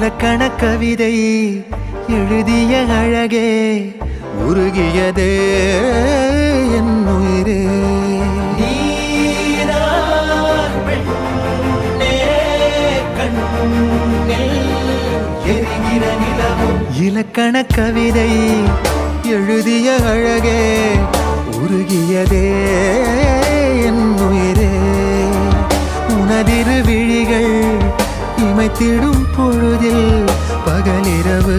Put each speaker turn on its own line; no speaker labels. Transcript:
இலக்கண கவிதை எழுதிய அழகே உருகியதே என் உயிரே. இலக்கண கவிதை எழுதிய அழகே உருகியதே என் உயிரே. உனதிரு விழிகள் இமைத்திடும் பொழுதில் பகலிரவு